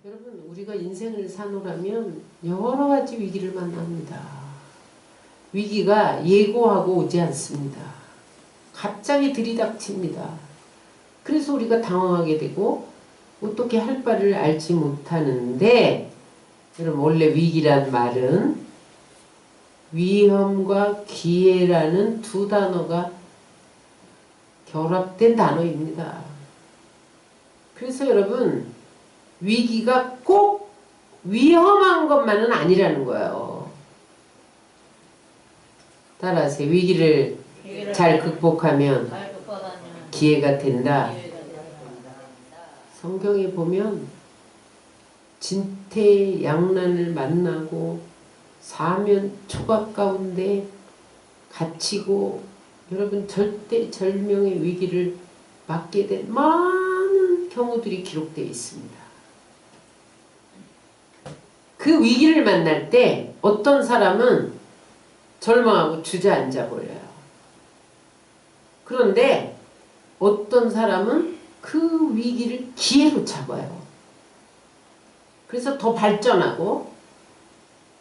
여러분, 우리가 인생을 사노라면 여러 가지 위기를 만납니다. 위기가 예고하고 오지 않습니다. 갑자기 들이닥칩니다. 그래서 우리가 당황하게 되고 어떻게 할 바를 알지 못하는데, 여러분, 원래 위기란 말은 위험과 기회라는 두 단어가 결합된 단어입니다. 그래서 여러분, 위기가 꼭 위험한 것만은 아니라는 거예요. 따라하세요. 위기를 잘 극복하면 기회가 된다. 성경에 보면 진퇴양난을 만나고 사면 초각 가운데 갇히고 여러분 절대절명의 위기를 맞게 된 많은 경우들이 기록되어 있습니다. 그 위기를 만날 때 어떤 사람은 절망하고 주저앉아 버려요. 그런데 어떤 사람은 그 위기를 기회로 잡아요. 그래서 더 발전하고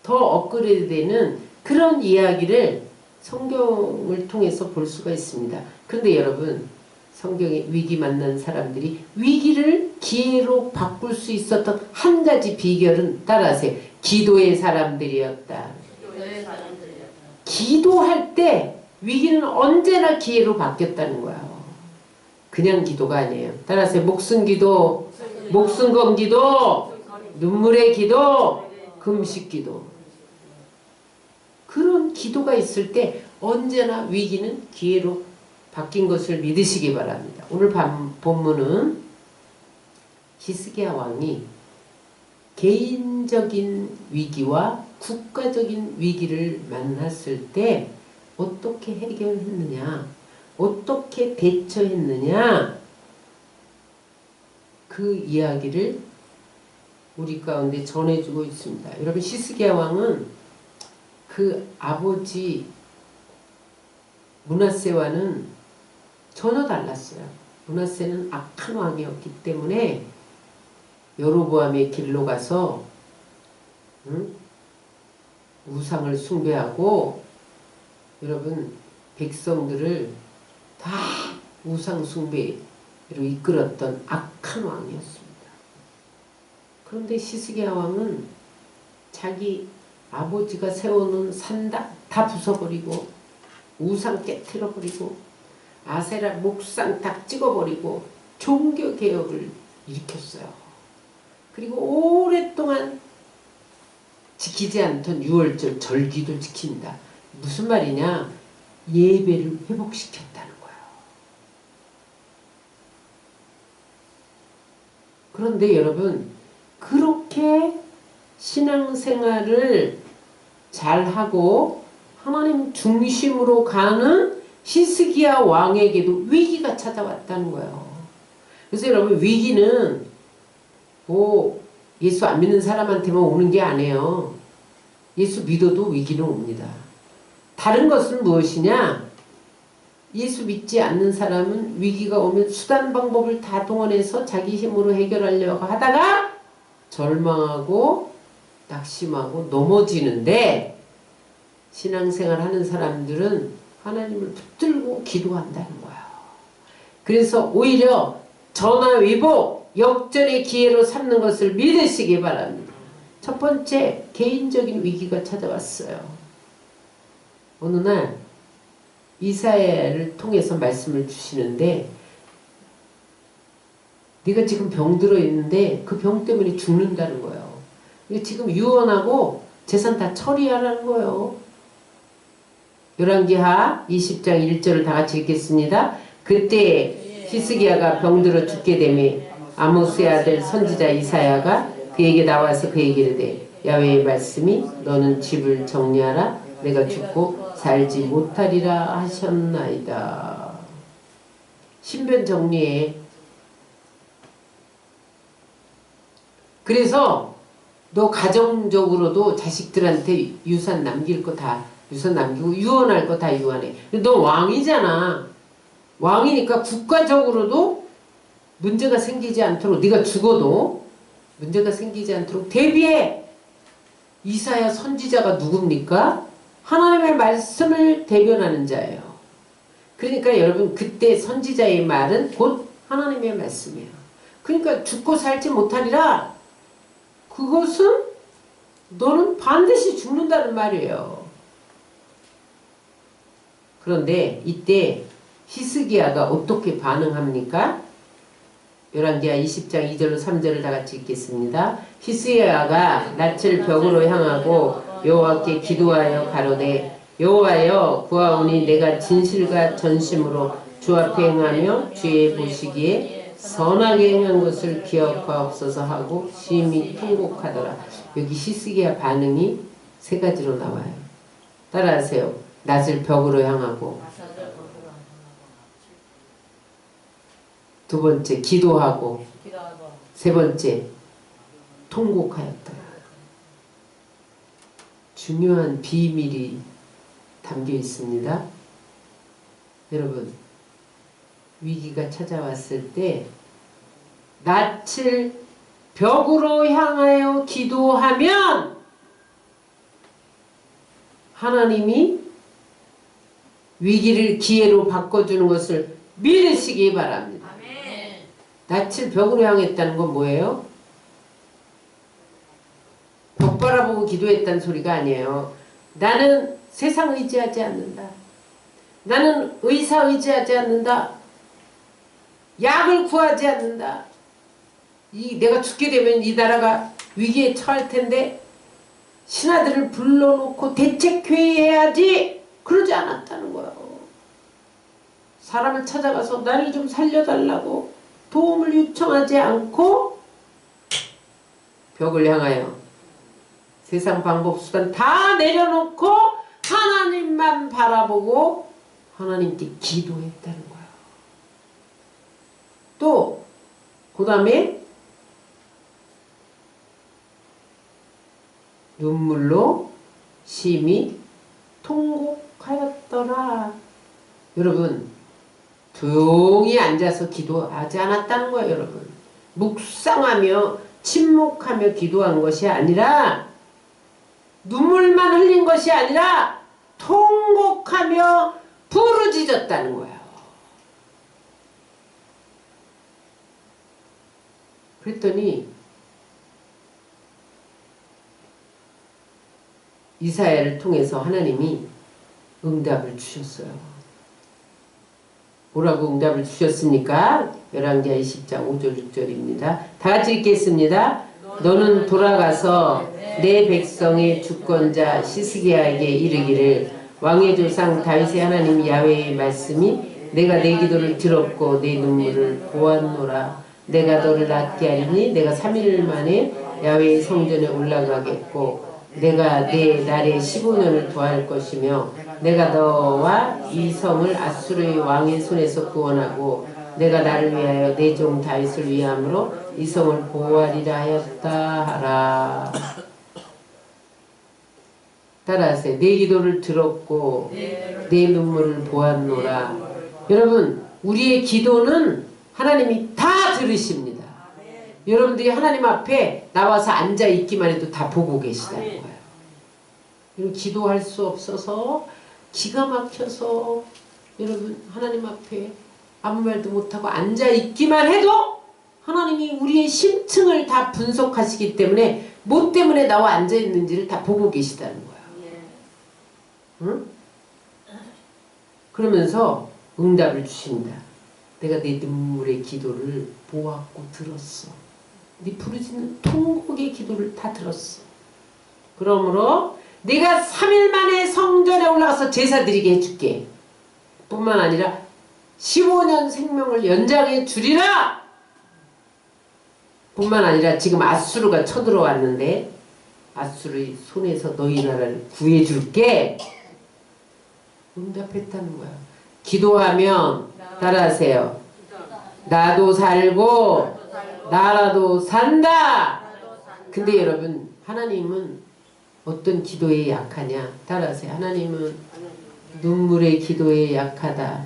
더 업그레이드 되는 그런 이야기를 성경을 통해서 볼 수가 있습니다. 그런데 여러분, 성경에 위기 만난 사람들이 위기를 기회로 바꿀 수 있었던 한 가지 비결은 따라하세요. 기도의 사람들이었다. 기도할 때 위기는 언제나 기회로 바뀌었다는 거예요. 그냥 기도가 아니에요. 따라하세요. 목숨 기도, 목숨 건 기도, 눈물의 기도, 금식 기도. 그런 기도가 있을 때 언제나 위기는 기회로 바뀐 것을 믿으시기 바랍니다. 오늘 본문은 히스기야 왕이 개인적인 위기와 국가적인 위기를 만났을 때 어떻게 해결했느냐, 어떻게 대처했느냐, 그 이야기를 우리 가운데 전해주고 있습니다. 여러분, 히스기야 왕은 그 아버지 므낫세와는 전혀 달랐어요. 므낫세는 악한 왕이었기 때문에 여로보암의 길로 가서 우상을 숭배하고 여러분 백성들을 다 우상 숭배로 이끌었던 악한 왕이었습니다. 그런데 히스기야 왕은 자기 아버지가 세워놓은 산 다 부숴버리고 우상 깨트려버리고 아세라 목상 다 찍어버리고 종교개혁을 일으켰어요. 그리고 오랫동안 지키지 않던 유월절 절기도 지킨다. 무슨 말이냐? 예배를 회복시켰다는 거예요. 그런데 여러분, 그렇게 신앙생활을 잘하고 하나님 중심으로 가는 히스기야 왕에게도 위기가 찾아왔다는 거예요. 그래서 여러분, 위기는 뭐 예수 안 믿는 사람한테만 오는 게 아니에요. 예수 믿어도 위기는 옵니다. 다른 것은 무엇이냐? 예수 믿지 않는 사람은 위기가 오면 수단 방법을 다 동원해서 자기 힘으로 해결하려고 하다가 절망하고 낙심하고 넘어지는데, 신앙생활 하는 사람들은 하나님을 붙들고 기도한다는 거예요. 그래서 오히려 전화위복, 역전의 기회로 삼는 것을 믿으시기 바랍니다. 첫 번째, 개인적인 위기가 찾아왔어요. 어느 날 이사야를 통해서 말씀을 주시는데, 네가 지금 병들어 있는데 그 병 때문에 죽는다는 거예요. 지금 유언하고 재산 다 처리하라는 거예요. 열왕기하 20장 1절을 다 같이 읽겠습니다. 그때 히스기야가 병들어 죽게 되매 아모스의 아들 선지자 이사야가 그에게 나와서 그에게 이르되 야훼의 말씀이 너는 집을 정리하라 내가 죽고 살지 못하리라 하셨나이다. 신변 정리해. 그래서 너 가정적으로도 자식들한테 유산 남길 거 다 유산 남기고 유언할 거 다 유언해. 너 왕이잖아. 왕이니까 국가적으로도 문제가 생기지 않도록 네가 죽어도 문제가 생기지 않도록 대비해. 이사야 선지자가 누굽니까? 하나님의 말씀을 대변하는 자예요. 그러니까 여러분 그때 선지자의 말은 곧 하나님의 말씀이에요. 그러니까 죽고 살지 못하리라. 그것은 너는 반드시 죽는다는 말이에요. 그런데 이때 히스기야가 어떻게 반응합니까? 열왕기하 20장 2절로 3절을 다 같이 읽겠습니다. 히스기야가 낯을 벽으로 향하고 여호와께 기도하여 가로되 여호와여 구하오니 내가 진실과 전심으로 주 앞에 행하며 주의 보시기에 선하게 행한 것을 기억하옵소서 하고 심히 통곡하더라. 여기 히스기야 반응이 세 가지로 나와요. 따라하세요. 낯을 벽으로 향하고, 두 번째 기도하고, 세 번째 통곡하였다. 중요한 비밀이 담겨 있습니다. 여러분, 위기가 찾아왔을 때 낯을 벽으로 향하여 기도하면 하나님이 위기를 기회로 바꿔주는 것을 믿으시기 바랍니다. 낯을 벽으로 향했다는 건 뭐예요? 벽 바라보고 기도했다는 소리가 아니에요. 나는 세상 의지하지 않는다. 나는 의사 의지하지 않는다. 약을 구하지 않는다. 내가 죽게 되면 이 나라가 위기에 처할 텐데 신하들을 불러놓고 대책회의해야지. 그러지 않았다는 거예요. 사람을 찾아가서 나를 좀 살려달라고 도움을 요청하지 않고 벽을 향하여 세상 방법 수단 다 내려놓고 하나님만 바라보고 하나님께 기도했다는 거예요. 또 그 다음에 눈물로 심히 통곡하였더라. 여러분 조용히 앉아서 기도하지 않았다는 거예요. 여러분 묵상하며 침묵하며 기도한 것이 아니라 눈물만 흘린 것이 아니라 통곡하며 부르짖었다는 거예요. 그랬더니 이사야를 통해서 하나님이 응답을 주셨어요. 뭐라고 응답을 주셨습니까? 열왕기하 20장 5절 6절입니다. 다 같이 읽겠습니다. 너는 돌아가서 내 백성의 주권자 히스기야에게 이르기를 왕의 조상 다윗의 하나님 야훼의 말씀이 내가 내 기도를 들었고 내 눈물을 보았노라. 내가 너를 낫게 하리니 내가 3일 만에 야훼의 성전에 올라가겠고 내가 내 날에 15년을 도할 것이며 내가 너와 이 성을 아수르의 왕의 손에서 구원하고 내가 나를 위하여 내 종 다윗을 위함으로 이 성을 보호하리라 하였다 하라. 따라하세요. 내 기도를 들었고 내 눈물을 보았노라. 여러분 우리의 기도는 하나님이 다 들으십니다. 여러분들이 하나님 앞에 나와서 앉아 있기만 해도 다 보고 계시다는 거예요. 기도할 수 없어서 기가 막혀서 여러분 하나님 앞에 아무 말도 못하고 앉아 있기만 해도 하나님이 우리의 심층을 다 분석하시기 때문에 뭐 때문에 나와 앉아 있는지를 다 보고 계시다는 거예요. 응? 그러면서 응답을 주신다. 내가 내 눈물의 기도를 보았고 들었어. 네 부르짖는 통곡의 기도를 다 들었어. 그러므로 내가 3일 만에 성전에 올라가서 제사 드리게 해줄게. 뿐만 아니라 15년 생명을 연장해 주리라. 뿐만 아니라 지금 아수르가 쳐들어왔는데 아수르의 손에서 너희 나라를 구해줄게. 응답했다는 거야. 기도하면 따라하세요. 나도 살고 나라도 산다. 근데 여러분 하나님은 어떤 기도에 약하냐? 따라하세요. 하나님은 눈물의 기도에 약하다.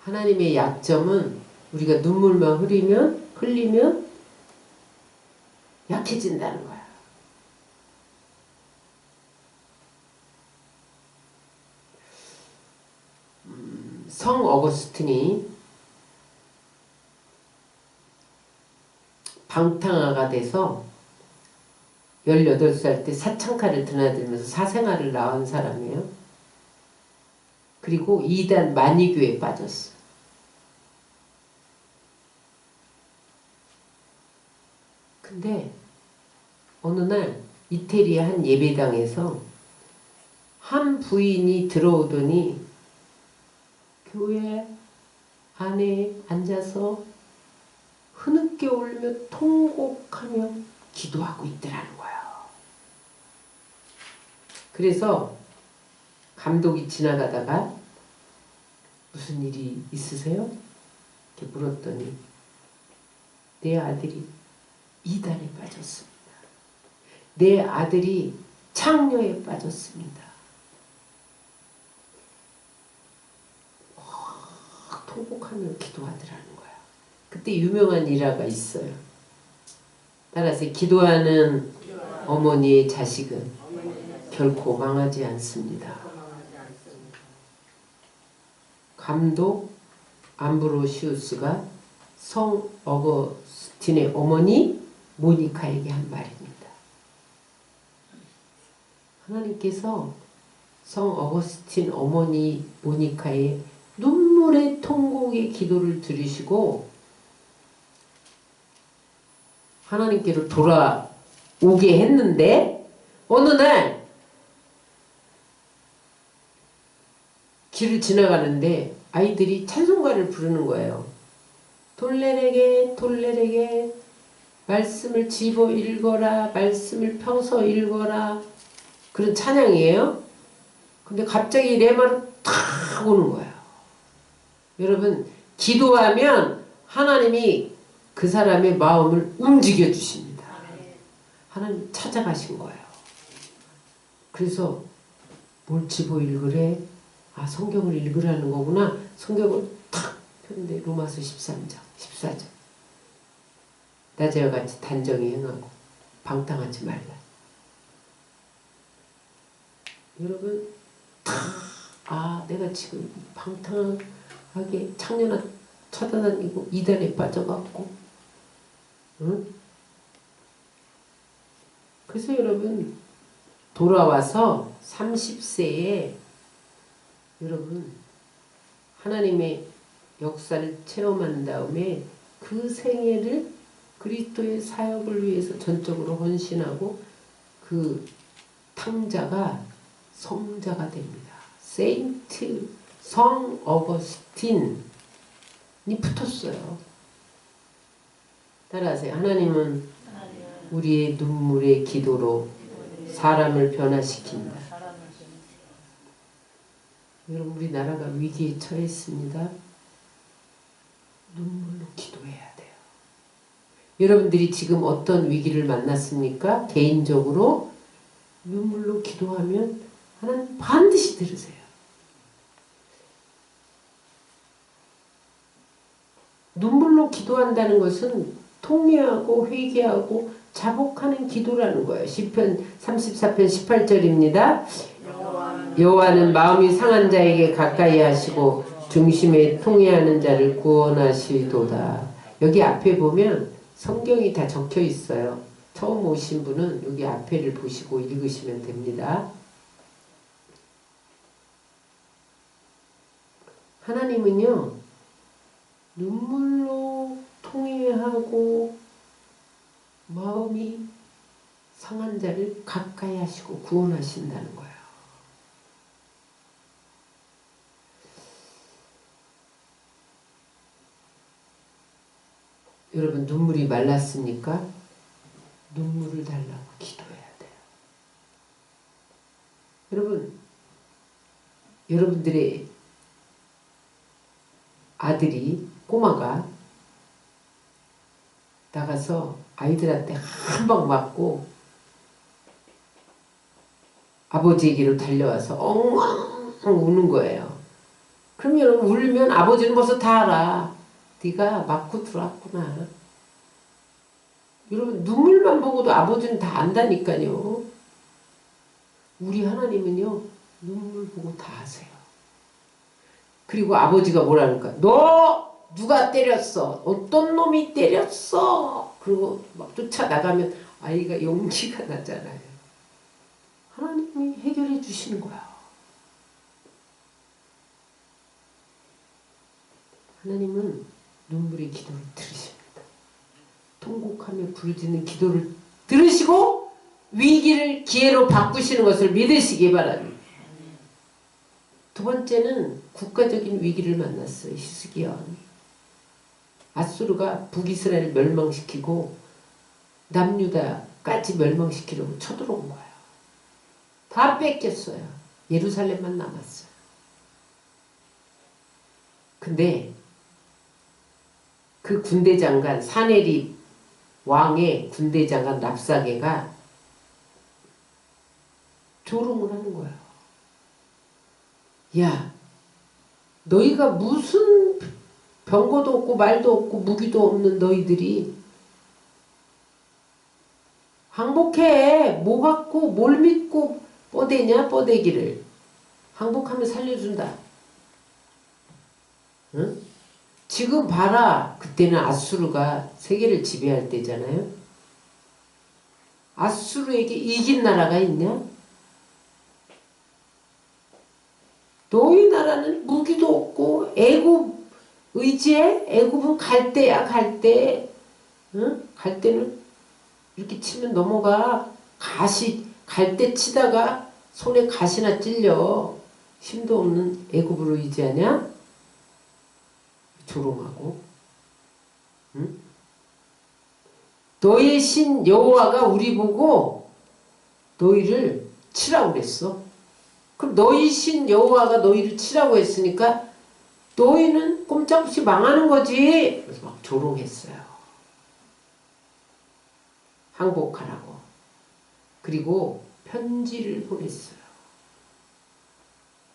하나님의 약점은 우리가 눈물만 흘리면 약해진다는 거야. 성 어거스틴이 방탕아가 돼서 18살 때 사창가를 드나들면서 사생활을 나온 사람이에요. 그리고 이단 만이교에 빠졌어. 근데 어느 날 이태리의 한 예배당에서 한 부인이 들어오더니 교회 안에 앉아서 흐느껴 울며 통곡하며 기도하고 있더라는 거예요. 그래서 감독이 지나가다가 무슨 일이 있으세요? 이렇게 물었더니 내 아들이 이단에 빠졌습니다. 내 아들이 창녀에 빠졌습니다. 통곡하며 기도하더라는 거야. 그때 유명한 일화가 있어요. 따라서 기도하는 어머니의 자식은 결코 망하지 않습니다. 감독 암브로시우스가 성 어거스틴의 어머니 모니카에게 한 말입니다. 하나님께서 성 어거스틴 어머니 모니카의 눈물의 통곡의 기도를 들으시고 하나님께로 돌아오게 했는데 어느 날 길을 지나가는데 아이들이 찬송가를 부르는 거예요. 돌레레게 돌레레게 말씀을 집어 읽어라 말씀을 펴서 읽어라 그런 찬양이에요. 근데 갑자기 레마로 탁 오는 거예요. 여러분 기도하면 하나님이 그 사람의 마음을 움직여 주십니다. 하나님 찾아가신 거예요. 그래서 뭘 집어 읽으래? 아 성경을 읽으라는 거구나. 성경을 탁 폈는데 로마서 13장 14장 낮에와 같이 단정히 행하고 방탕하지 말라. 여러분 아 내가 지금 방탕하게 창녀나 찾아다니고 이단에 빠져갖고 응? 그래서 여러분 돌아와서 30세에 여러분 하나님의 역사를 체험한 다음에 그 생애를 그리스도의 사역을 위해서 전적으로 헌신하고 그 탕자가 성자가 됩니다. 세인트 성 어거스틴이 붙었어요. 따라하세요. 하나님은 우리의 눈물의 기도로 사람을 변화시킨다. 여러분 우리나라가 위기에 처했습니다. 눈물로 기도해야 돼요. 여러분들이 지금 어떤 위기를 만났습니까? 개인적으로 눈물로 기도하면 하나님 반드시 들으세요. 눈물로 기도한다는 것은 통회하고 회개하고 자복하는 기도라는 거예요. 시편 34편 18절입니다. 여호와는 마음이 상한 자에게 가까이 하시고 중심에 통회하는 자를 구원하시도다. 여기 앞에 보면 성경이 다 적혀 있어요. 처음 오신 분은 여기 앞에를 보시고 읽으시면 됩니다. 하나님은요 눈물로 통회하고 마음이 상한 자를 가까이 하시고 구원하신다는 거예요. 여러분 눈물이 말랐습니까? 눈물을 달라고 기도해야 돼요. 여러분 여러분들의 아들이 꼬마가 나가서 아이들한테 한 방 맞고 아버지에게로 달려와서 엉엉 우는 거예요. 그럼 여러분 울면 아버지는 벌써 다 알아. 네가 맞고 들어왔구나. 여러분 눈물만 보고도 아버지는 다 안다니까요. 우리 하나님은요 눈물 보고 다 아세요. 그리고 아버지가 뭐라니까? 너 누가 때렸어? 어떤 놈이 때렸어? 그리고 막 쫓아나가면 아이가 용기가 나잖아요. 하나님이 해결해 주시는 거야. 하나님은 눈물의 기도를 들으십니다. 통곡하며 부르짖는 기도를 들으시고 위기를 기회로 바꾸시는 것을 믿으시기 바랍니다. 두 번째는 국가적인 위기를 만났어요. 히스기야. 아수르가 북이스라엘을 멸망시키고 남유다까지 멸망시키려고 쳐들어온 거예요. 다 뺏겼어요. 예루살렘만 남았어요. 근데 그 군대장관 사네립 왕의 군대장관 랍사게가 조롱을 하는 거예요. 야, 너희가 무슨 병거도 없고 말도 없고 무기도 없는 너희들이 항복해. 뭐 갖고 뭘 믿고 뻗대냐 뻗대기를. 항복하면 살려준다. 응? 지금 봐라. 그때는 아수르가 세계를 지배할 때잖아요. 아수르에게 이긴 나라가 있냐? 너희 나라는 무기도 없고 애굽 의지해? 애굽은 갈대야 갈대. 응? 갈대는 이렇게 치면 넘어가. 갈대 치다가 손에 가시나 찔려. 힘도 없는 애굽으로 의지하냐? 조롱하고. 응? 너의 신 여호와가 우리 보고 너희를 치라고 그랬어. 그럼 너희 신 여호와가 너희를 치라고 했으니까 너희는 꼼짝없이 망하는 거지. 그래서 막 조롱했어요. 항복하라고. 그리고 편지를 보냈어요.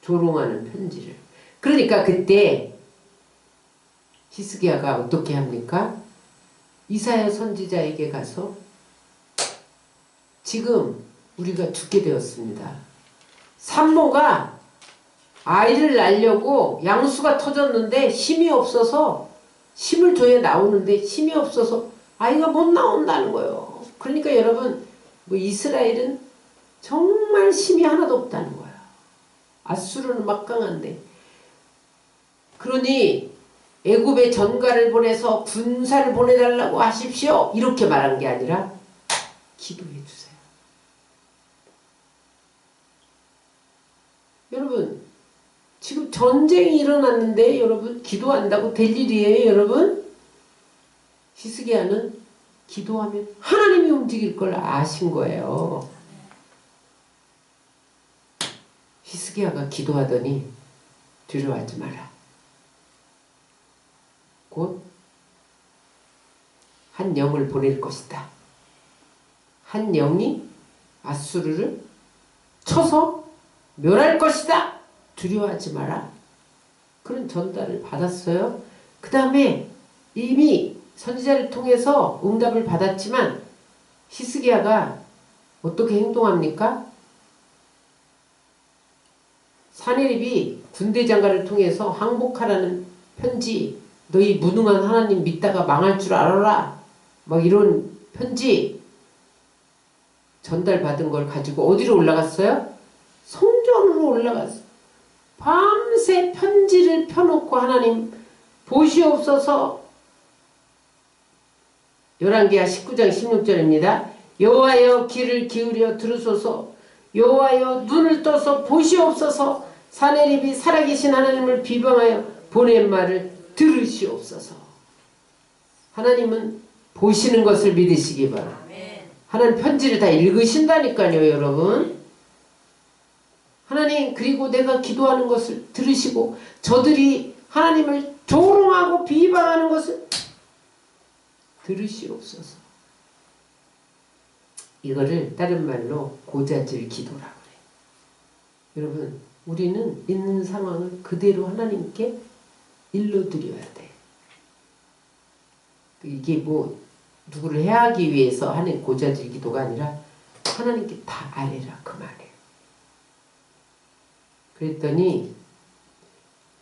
조롱하는 편지를. 그러니까 그때 히스기야가 어떻게 합니까? 이사야 선지자에게 가서 지금 우리가 죽게 되었습니다. 산모가 아이를 낳으려고 양수가 터졌는데 힘이 없어서 힘을 줘야 나오는데 힘이 없어서 아이가 못 나온다는 거예요. 그러니까 여러분 뭐 이스라엘은 정말 힘이 하나도 없다는 거예요. 아수르는 막강한데. 그러니 애굽에 전가를 보내서 군사를 보내달라고 하십시오. 이렇게 말한 게 아니라 기도해 주세요. 여러분 지금 전쟁이 일어났는데 여러분 기도한다고 될 일이에요. 여러분 히스기야는 기도하면 하나님이 움직일 걸 아신 거예요. 히스기야가 기도하더니 두려워하지 마라. 곧 한 영을 보낼 것이다. 한 영이 아수르를 쳐서 멸할 것이다. 두려워하지 마라. 그런 전달을 받았어요. 그 다음에 이미 선지자를 통해서 응답을 받았지만 히스기야가 어떻게 행동합니까? 사네립이 군대장관을 통해서 항복하라는 편지, 너희 무능한 하나님 믿다가 망할 줄 알아라. 막 이런 편지 전달받은 걸 가지고 어디로 올라갔어요? 성전으로 올라갔어요. 밤새 편지를 펴놓고 하나님 보시옵소서. 열왕기하 19장 16절입니다. 여호와여 귀를 기울여 들으소서. 여호와여 눈을 떠서 보시옵소서. 사네립이 살아계신 하나님을 비방하여 보낸 말을 들으시옵소서. 하나님은 보시는 것을 믿으시기 바랍니다. 하나님 편지를 다 읽으신다니까요. 여러분 하나님 그리고 내가 기도하는 것을 들으시고 저들이 하나님을 조롱하고 비방하는 것을 들으시옵소서. 이거를 다른 말로 고자질 기도라고 그래요. 여러분 우리는 있는 상황을 그대로 하나님께 일러드려야 돼. 이게 뭐 누구를 해하기 위해서 하는 고자질 기도가 아니라 하나님께 다 아뢰라 그 말이에요. 그랬더니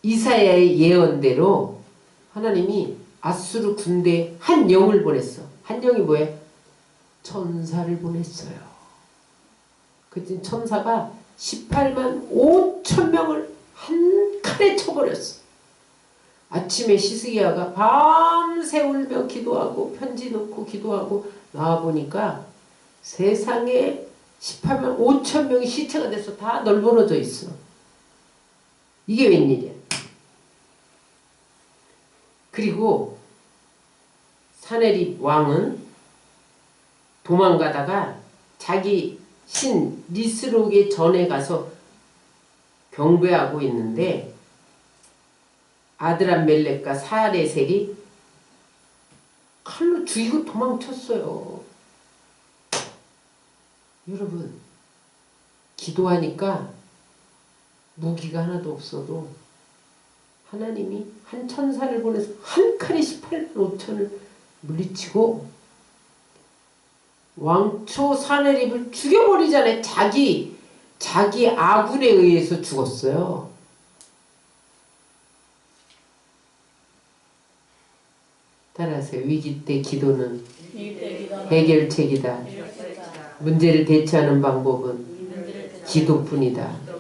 이사야의 예언대로 하나님이 아수르 군대에 한 영을 보냈어. 한 영이 뭐예요? 천사를 보냈어요. 그때 천사가 18만 5천 명을 한 칼에 쳐버렸어. 아침에 히스기야가 밤새 울며 기도하고 편지 넣고 기도하고 나와보니까 세상에 18만 5천 명이 시체가 돼서 다 널브러져 있어. 이게 웬일이야. 그리고 사네립 왕은 도망가다가 자기 신 니스록의 전에 가서 경배하고 있는데 아드람멜렉과 사레셀이 칼로 죽이고 도망쳤어요. 여러분, 기도하니까 무기가 하나도 없어도 하나님이 한 천사를 보내서 한 칼에 18만 5천을 물리치고 왕초 사네립을 죽여버리잖아요. 자기 아군에 의해서 죽었어요. 따라하세요. 위기 때 기도는 해결책이다. 문제를 대처하는 방법은 기도뿐이다.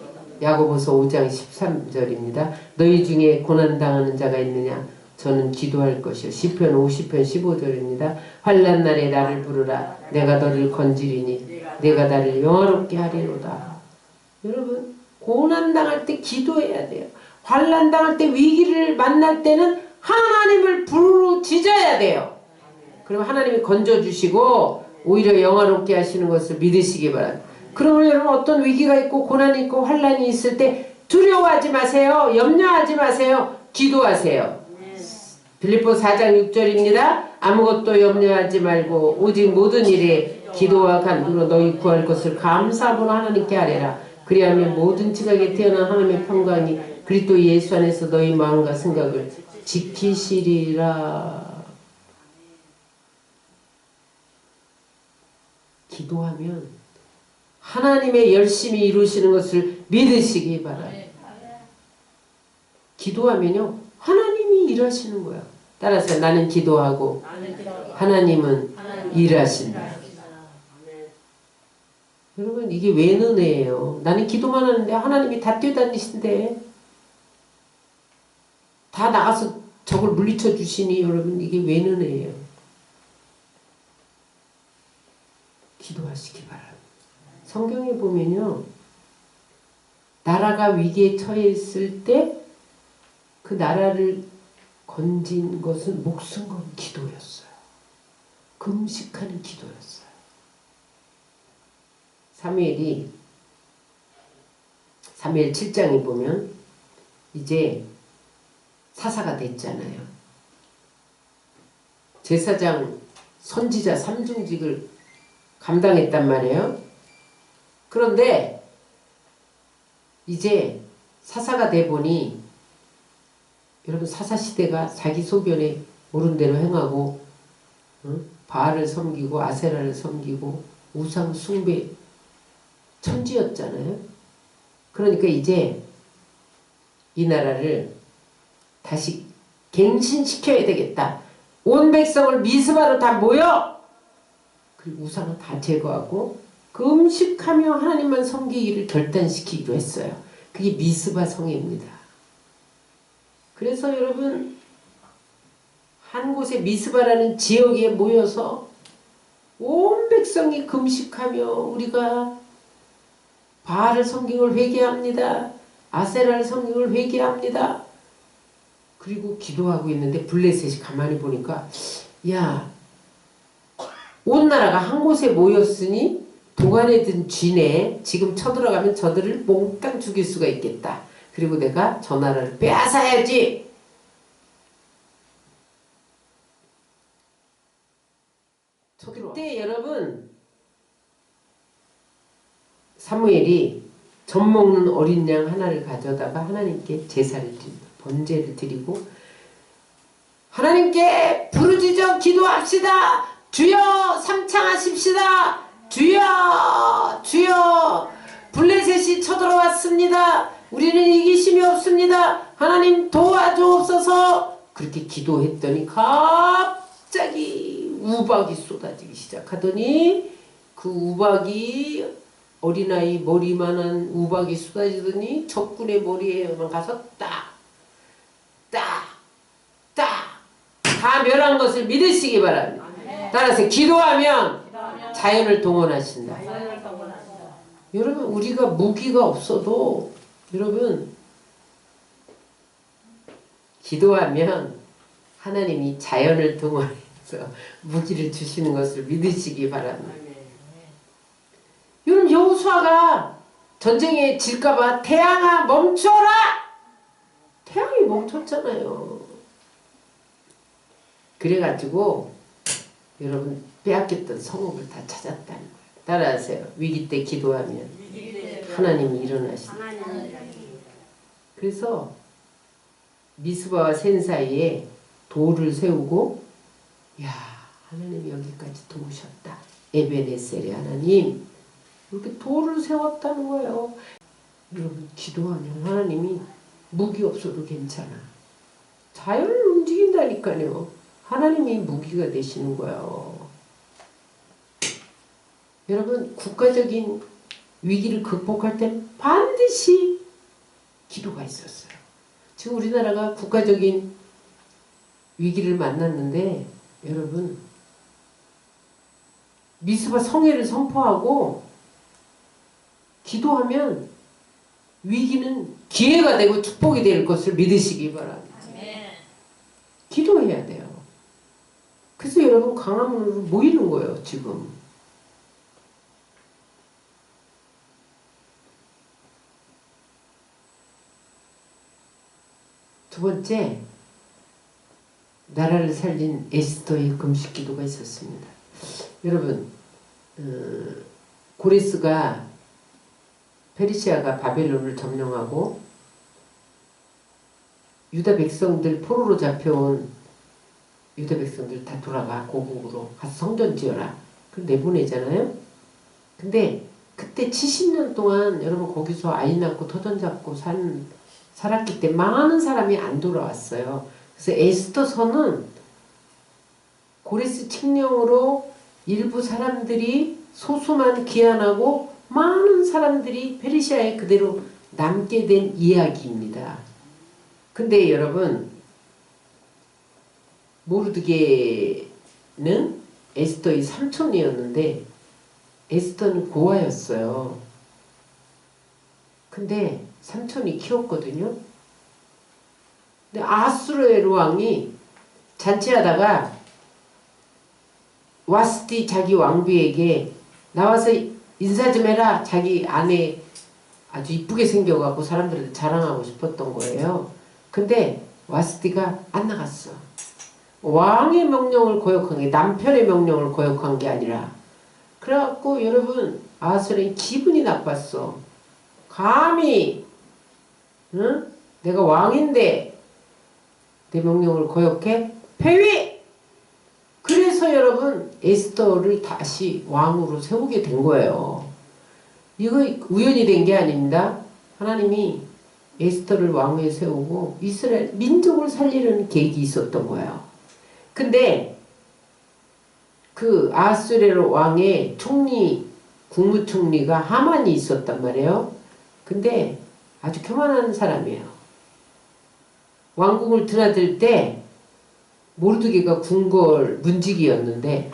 야고보서 5장 13절입니다. 너희 중에 고난당하는 자가 있느냐? 저는 기도할 것이요. 시편 50편 15절입니다. 환난 날에 나를 부르라. 내가 너를 건지리니 내가 나를 영화롭게 하리로다. 여러분, 고난당할 때 기도해야 돼요. 환난당할 때 위기를 만날 때는 하나님을 부르짖어야 돼요. 그럼 하나님이 건져주시고 오히려 영화롭게 하시는 것을 믿으시기 바랍니다. 그러면 여러분 어떤 위기가 있고 고난이 있고 환난이 있을 때 두려워하지 마세요. 염려하지 마세요. 기도하세요. 빌립보 4장 6절입니다. 아무것도 염려하지 말고 오직 모든 일에 기도와 간구로 너희 구할 것을 감사함으로 하나님께 아뢰라. 그리하면 모든 지각에 태어난 하나님의 평강이 그리스도 예수 안에서 너희 마음과 생각을 지키시리라. 기도하면 하나님의 열심히 이루시는 것을 믿으시기 바랍니다. 기도하면요 하나님이 일하시는 거야. 따라서 나는 기도하고 하나님은 일하신다. 여러분 이게 웬 은혜예요. 나는 기도만 하는데 하나님이 다 뛰어다니신데 다 나가서 적을 물리쳐 주시니 여러분 이게 웬 은혜예요. 기도하시기 바랍니다. 성경에 보면요 나라가 위기에 처해 있을 때 그 나라를 건진 것은 목숨 건 기도였어요. 금식하는 기도였어요. 사무엘 7장에 보면 이제 사사가 됐잖아요. 제사장 선지자 3중직을 감당했단 말이에요. 그런데 이제 사사가 돼 보니 여러분 사사시대가 자기 소견에 옳은 대로 행하고 바알을 섬기고 아세라를 섬기고 우상 숭배 천지였잖아요. 그러니까 이제 이 나라를 다시 갱신시켜야 되겠다. 온 백성을 미스바로 다 모여 그리고 우상을 다 제거하고 금식하며 하나님만 섬기기를 결단시키기로 했어요. 그게 미스바 성입니다. 그래서 여러분 한 곳에 미스바라는 지역에 모여서 온 백성이 금식하며 우리가 바알을 섬기걸 회개합니다. 아세라를 섬기걸 회개합니다. 그리고 기도하고 있는데 블레셋이 가만히 보니까 야, 온 나라가 한 곳에 모였으니 도간에 든 쥐네. 지금 쳐들어가면 저들을 몽땅 죽일 수가 있겠다. 그리고 내가 저 나라를 빼앗아야지. 그때 여러분 사무엘이 젖 먹는 어린 양 하나를 가져다가 하나님께 제사를 드리고 번제를 드리고 하나님께 부르짖어 기도합시다. 주여 삼창하십시다. 주여 주여 블레셋이 쳐들어왔습니다. 우리는 이기심이 없습니다. 하나님 도와주옵소서. 그렇게 기도했더니 갑자기 우박이 쏟아지기 시작하더니 그 우박이 어린아이 머리만한 우박이 쏟아지더니 적군의 머리에만 가서 딱 다 멸한 것을 믿으시기 바랍니다. 따라서 기도하면 자연을 동원하신다. 여러분 우리가 무기가 없어도 여러분 기도하면 하나님이 자연을 동원해서 무기를 주시는 것을 믿으시기 바랍니다. 여러분 여호수아가 전쟁에 질까봐 태양아 멈춰라! 태양이 멈췄잖아요. 그래가지고 여러분 빼앗겼던 성읍을 다 찾았다는 거예요. 따라하세요. 위기 때 기도하면 하나님이 일어나신다. 그래서 미스바와 센 사이에 돌을 세우고 야 하나님이 여기까지 도우셨다. 에베네셀의 하나님 이렇게 돌을 세웠다는 거예요. 여러분 기도하면 하나님이 무기 없어도 괜찮아. 자연을 움직인다니까요. 하나님이 무기가 되시는 거예요. 여러분 국가적인 위기를 극복할 땐 반드시 기도가 있었어요. 지금 우리나라가 국가적인 위기를 만났는데 여러분 미스바 성회를 선포하고 기도하면 위기는 기회가 되고 축복이 될 것을 믿으시기 바랍니다. 기도해야 돼요. 그래서 여러분 강화문으로 모이는 거예요. 지금 두 번째 나라를 살린 에스더의 금식 기도가 있었습니다. 여러분 고레스가 페르시아가 바벨론을 점령하고 유다 백성들 포로로 잡혀온 유다 백성들 다 돌아가 고국으로 가서 성전 지어라. 그 내보내잖아요. 근데 그때 70년 동안 여러분 거기서 아이 낳고 터전 잡고 살았기 때문에 많은 사람이 안 돌아왔어요. 그래서 에스더서는 고레스 칙령으로 일부 사람들이 소수만 귀환하고 많은 사람들이 페르시아에 그대로 남게 된 이야기입니다. 근데 여러분 모르드게는 에스더의 삼촌이었는데 에스더는 고아였어요. 근데 삼촌이 키웠거든요. 근데 아수르의 왕이 잔치하다가 와스티 자기 왕비에게 나와서 인사 좀 해라. 자기 아내 아주 이쁘게 생겨갖고 사람들한테 자랑하고 싶었던 거예요. 근데 와스티가 안 나갔어. 왕의 명령을 거역한 게 남편의 명령을 거역한 게 아니라 그래갖고 여러분 아수르는 기분이 나빴어. 감히 응? 내가 왕인데 내 명령을 거역해? 폐위! 그래서 여러분 에스더를 다시 왕으로 세우게 된 거예요. 이거 우연히 된 게 아닙니다. 하나님이 에스더를 왕위에 세우고 이스라엘 민족을 살리는 계획이 있었던 거예요. 근데 그 아수르 왕의 총리 국무총리가 하만이 있었단 말이에요. 근데 아주 교만한 사람이에요. 왕궁을 드나들 때 모르드게가 궁궐 문지기였는데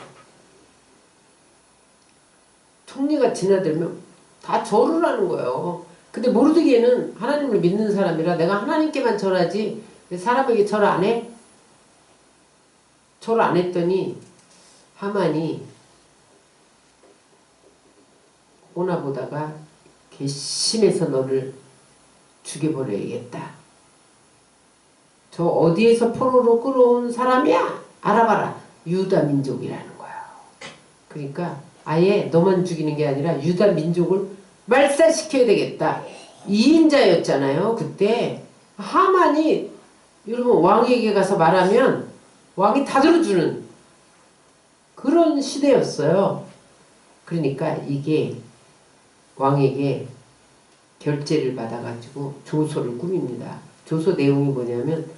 총리가 드나들면 다 절을 하는 거예요. 근데 모르드게는 하나님을 믿는 사람이라 내가 하나님께만 절하지 사람에게 절 안 해? 절 안 했더니 하만이 오나 보다가 괘씸해서 너를 죽여버려야겠다. 저 어디에서 포로로 끌어온 사람이야? 알아봐라. 유다 민족이라는 거야. 그러니까 아예 너만 죽이는 게 아니라 유다 민족을 말살시켜야 되겠다. 2인자였잖아요. 그때 하만이 여러분 왕에게 가서 말하면 왕이 다 들어주는 그런 시대였어요. 그러니까 이게 왕에게 결제를 받아가지고 조소를 꾸밉니다. 조소 내용이 뭐냐면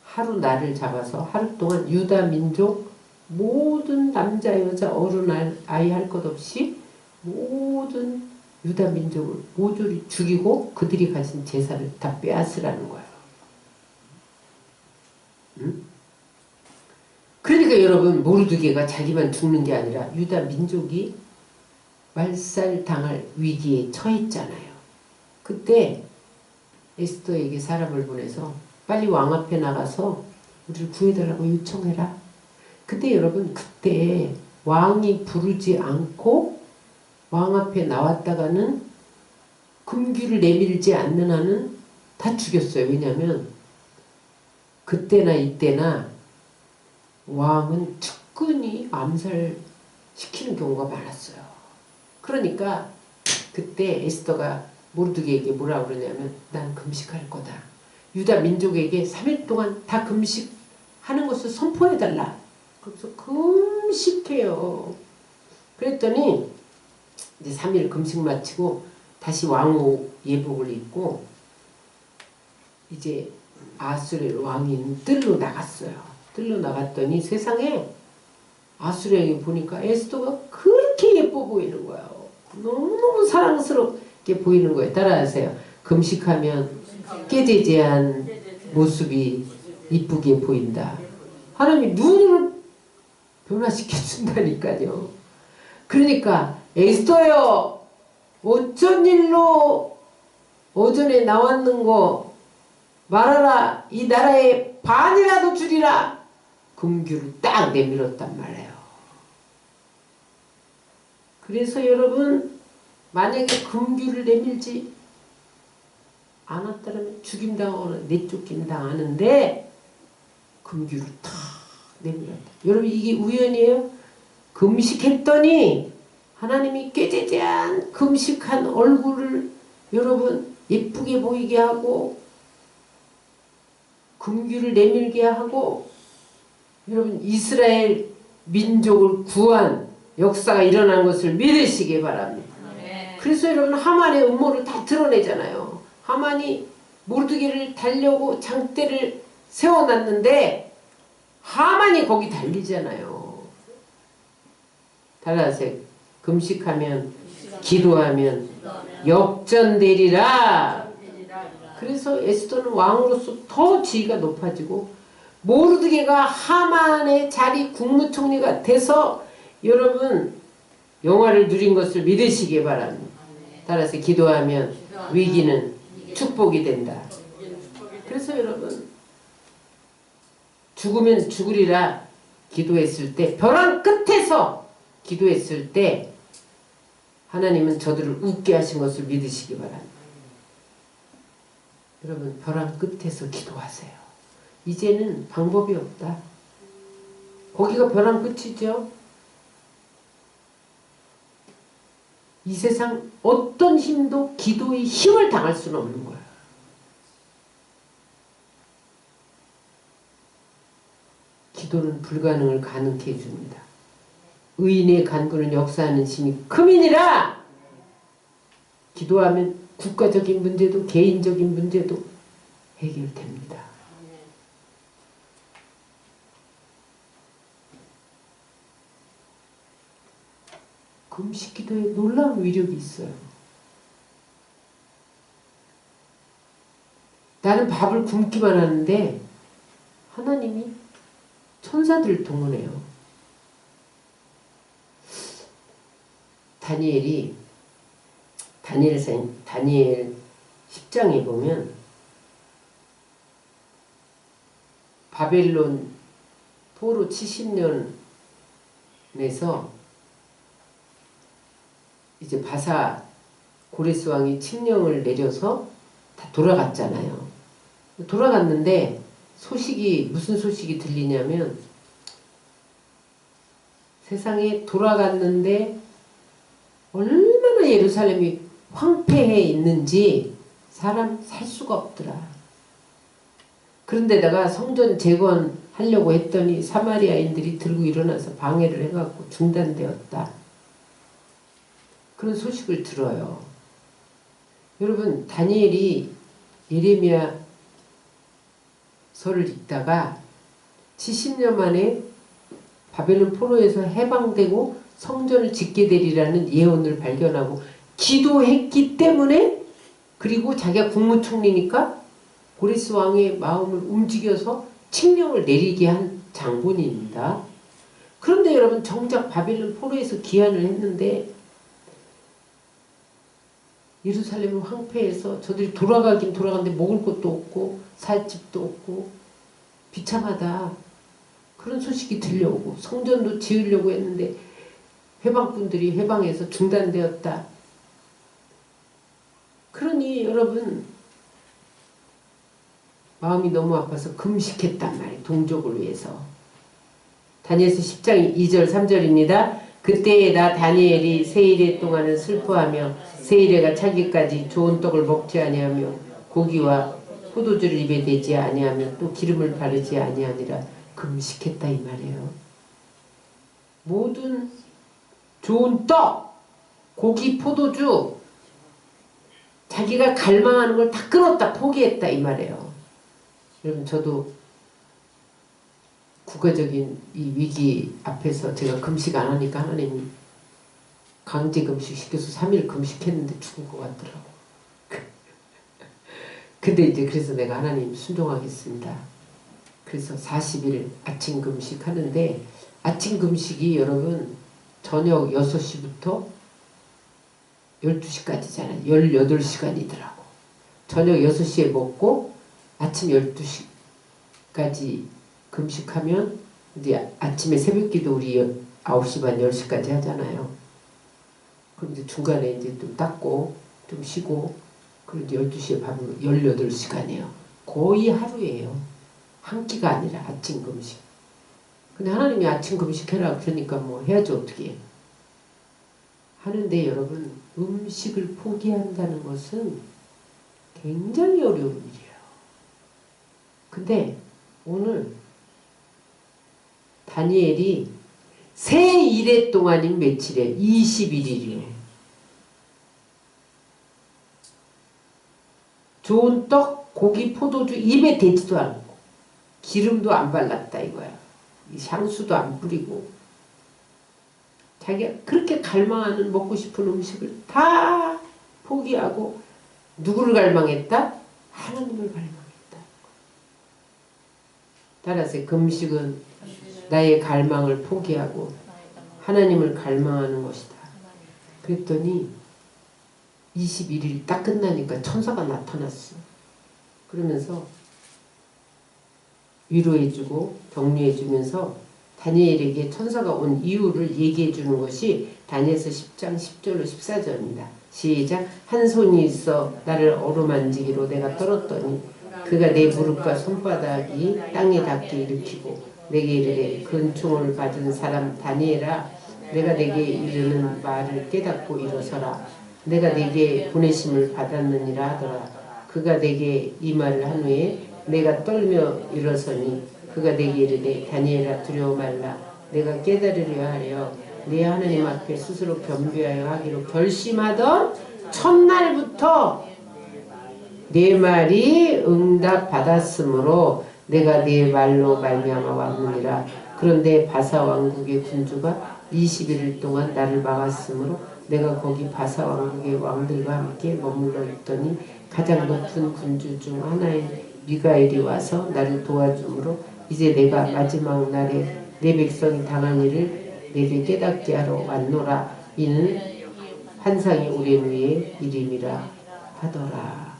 하루 날을 잡아서 하루 동안 유다 민족 모든 남자 여자 어른 아이 할 것 없이 모든 유다 민족을 모조리 죽이고 그들이 가진 제사를 다 빼앗으라는 거예요. 응? 그러니까 여러분 모르드게가 자기만 죽는 게 아니라 유다 민족이 말살당할 위기에 처했잖아요. 그때 에스더에게 사람을 보내서 빨리 왕 앞에 나가서 우리를 구해달라고 요청해라. 근데 여러분 그때 왕이 부르지 않고 왕 앞에 나왔다가는 금규를 내밀지 않는 한은 다 죽였어요. 왜냐하면 그때나 이때나 왕은 측근히 암살시키는 경우가 많았어요. 그러니까 그때 에스더가 모르드게에게 뭐라고 그러냐면 난 금식할 거다. 유다 민족에게 3일 동안 다 금식하는 것을 선포해달라. 그래서 금식해요. 그랬더니 이제 3일 금식 마치고 다시 왕후 예복을 입고 이제 아수르 왕인 뜰로 나갔어요. 뜰로 나갔더니 세상에 아수르에 보니까 에스더가 그렇게 예뻐 보이는 거예요. 너무너무 사랑스럽게 보이는 거예요. 따라하세요. 금식하면 깨재재한 모습이 이쁘게 보인다. 하나님이 눈을 변화시켜 준다니까요. 그러니까 에스더여 어쩐 일로 오전에 나왔는 거 말하라. 이 나라에 반이라도 주리라. 금규를 딱 내밀었단 말이에요. 그래서 여러분 만약에 금규를 내밀지 않았다면 죽임당하거나 내쫓김 당하는데 금규를 탁 내밀었다. 여러분 이게 우연이에요? 금식했더니 하나님이 꾀재재한 금식한 얼굴을 여러분 예쁘게 보이게 하고 금규를 내밀게 하고 여러분 이스라엘 민족을 구한 역사가 일어난 것을 믿으시기 바랍니다. 그래서 여러분 하만의 음모를 다 드러내잖아요. 하만이 모르드게를 달려고 장대를 세워놨는데 하만이 거기 달리잖아요. 달라세요. 금식하면 기도하면 역전되리라. 그래서 에스더는 왕으로서 더 지위가 높아지고 모르드게가 하만의 자리 국무총리가 돼서 여러분 영화를 누린 것을 믿으시기 바랍니다. 따라서 기도하면 위기는 축복이 된다. 그래서 여러분 죽으면 죽으리라 기도했을 때 벼랑 끝에서 기도했을 때 하나님은 저들을 웃게 하신 것을 믿으시기 바랍니다. 여러분 벼랑 끝에서 기도하세요. 이제는 방법이 없다. 거기가 벼랑 끝이죠. 이 세상 어떤 힘도 기도의 힘을 당할 수는 없는 거예요. 기도는 불가능을 가능케 해줍니다. 의인의 간구는 역사하는 힘이 크미니라. 기도하면 국가적인 문제도 개인적인 문제도 해결됩니다. 금식기도에 놀라운 위력이 있어요. 나는 밥을 굶기만 하는데 하나님이 천사들을 동원해요. 다니엘 10장에 보면 바벨론 포로 70년에서 이제 바사 고레스 왕이 칙령을 내려서 다 돌아갔잖아요. 돌아갔는데 소식이 무슨 소식이 들리냐면 세상에 돌아갔는데 얼마나 예루살렘이 황폐해 있는지 사람 살 수가 없더라. 그런데다가 성전 재건하려고 했더니 사마리아인들이 들고 일어나서 방해를 해갖고 중단되었다. 그런 소식을 들어요. 여러분, 다니엘이 예레미야 서를 읽다가 70년 만에 바벨론 포로에서 해방되고 성전을 짓게 되리라는 예언을 발견하고 기도했기 때문에, 그리고 자기가 국무총리니까 고레스 왕의 마음을 움직여서 칙령을 내리게 한 장본인입니다. 그런데 여러분, 정작 바벨론 포로에서 기한을 했는데 예루살렘은 황폐해서 저들이 돌아가긴 돌아가는데 먹을 것도 없고 살 집도 없고 비참하다. 그런 소식이 들려오고 성전도 지으려고 했는데 회방꾼들이 회방에서 중단되었다. 그러니 여러분, 마음이 너무 아파서 금식했단 말이에요. 동족을 위해서. 다니엘서 10장 2절 3절입니다. 그때에 나 다니엘이 세일의 동안은 슬퍼하며 세일에가 차기까지 좋은 떡을 먹지 아니하며 고기와 포도주를 입에 대지 아니하며 또 기름을 바르지 아니하니라. 금식했다 이 말이에요. 모든 좋은 떡, 고기, 포도주, 자기가 갈망하는 걸 다 끊었다, 포기했다 이 말이에요. 여러분, 저도 국가적인 이 위기 앞에서 제가 금식 안 하니까 하나님이 강제 금식 시켜서 3일 금식했는데 죽은 것 같더라고. 근데 이제 그래서 내가 하나님 순종하겠습니다. 그래서 40일 아침 금식 하는데, 아침 금식이 여러분 저녁 6시부터 12시까지잖아요. 18시간이더라고. 저녁 6시에 먹고 아침 12시까지 금식하면 이제 아침에 새벽기도 우리 9시 반 10시까지 하잖아요. 그럼 이제 중간에 이제 좀 닦고 좀 쉬고, 그리고 이제 12시에 밥을 18시간이에요. 거의 하루예요. 한 끼가 아니라 아침 금식. 근데 하나님이 아침 금식해라 그러니까 뭐 해야지 어떻게. 하는데 여러분, 음식을 포기한다는 것은 굉장히 어려운 일이에요. 근데 오늘 다니엘이 새 일해 동안인 며칠에 21일이요. 좋은 떡, 고기, 포도주 입에 대지도 않고 기름도 안 발랐다 이거야. 향수도 안 뿌리고 자기가 그렇게 갈망하는 먹고 싶은 음식을 다 포기하고 누구를 갈망했다? 하나님을 갈망했다. 따라서 금식은 나의 갈망을 포기하고 하나님을 갈망하는 것이다. 그랬더니 21일 딱 끝나니까 천사가 나타났어. 그러면서 위로해주고 격려해주면서 다니엘에게 천사가 온 이유를 얘기해주는 것이 다니엘서 10장 10절로 14절입니다. 시작. 한 손이 있어 나를 어루만지기로 내가 떨었더니 그가 내 무릎과 손바닥이 땅에 닿게 일으키고 내게 이르되 근총을 받은 사람 다니엘아, 내가 내게 이르는 말을 깨닫고 일어서라. 내가 내게 보내심을 받았느니라 하더라. 그가 내게 이 말을 한 후에 내가 떨며 일어서니 그가 내게 이르되 다니엘아 두려워 말라. 내가 깨달으려 하려 네 하나님 앞에 스스로 겸비하여 하기로 결심하던 첫날부터 네 말이 응답받았으므로 내가 네 말로 말미암아 왔느니라. 그런데 바사 왕국의 군주가 21일 동안 나를 막았으므로 내가 거기 바사 왕국의 왕들과 함께 머물러 있더니 가장 높은 군주 중 하나인 미가엘이 와서 나를 도와주므로 이제 내가 마지막 날에 내 백성이 당한 일을 내게 깨닫게 하러 왔노라. 이는 환상이 오랜 후에 이름이라 하더라.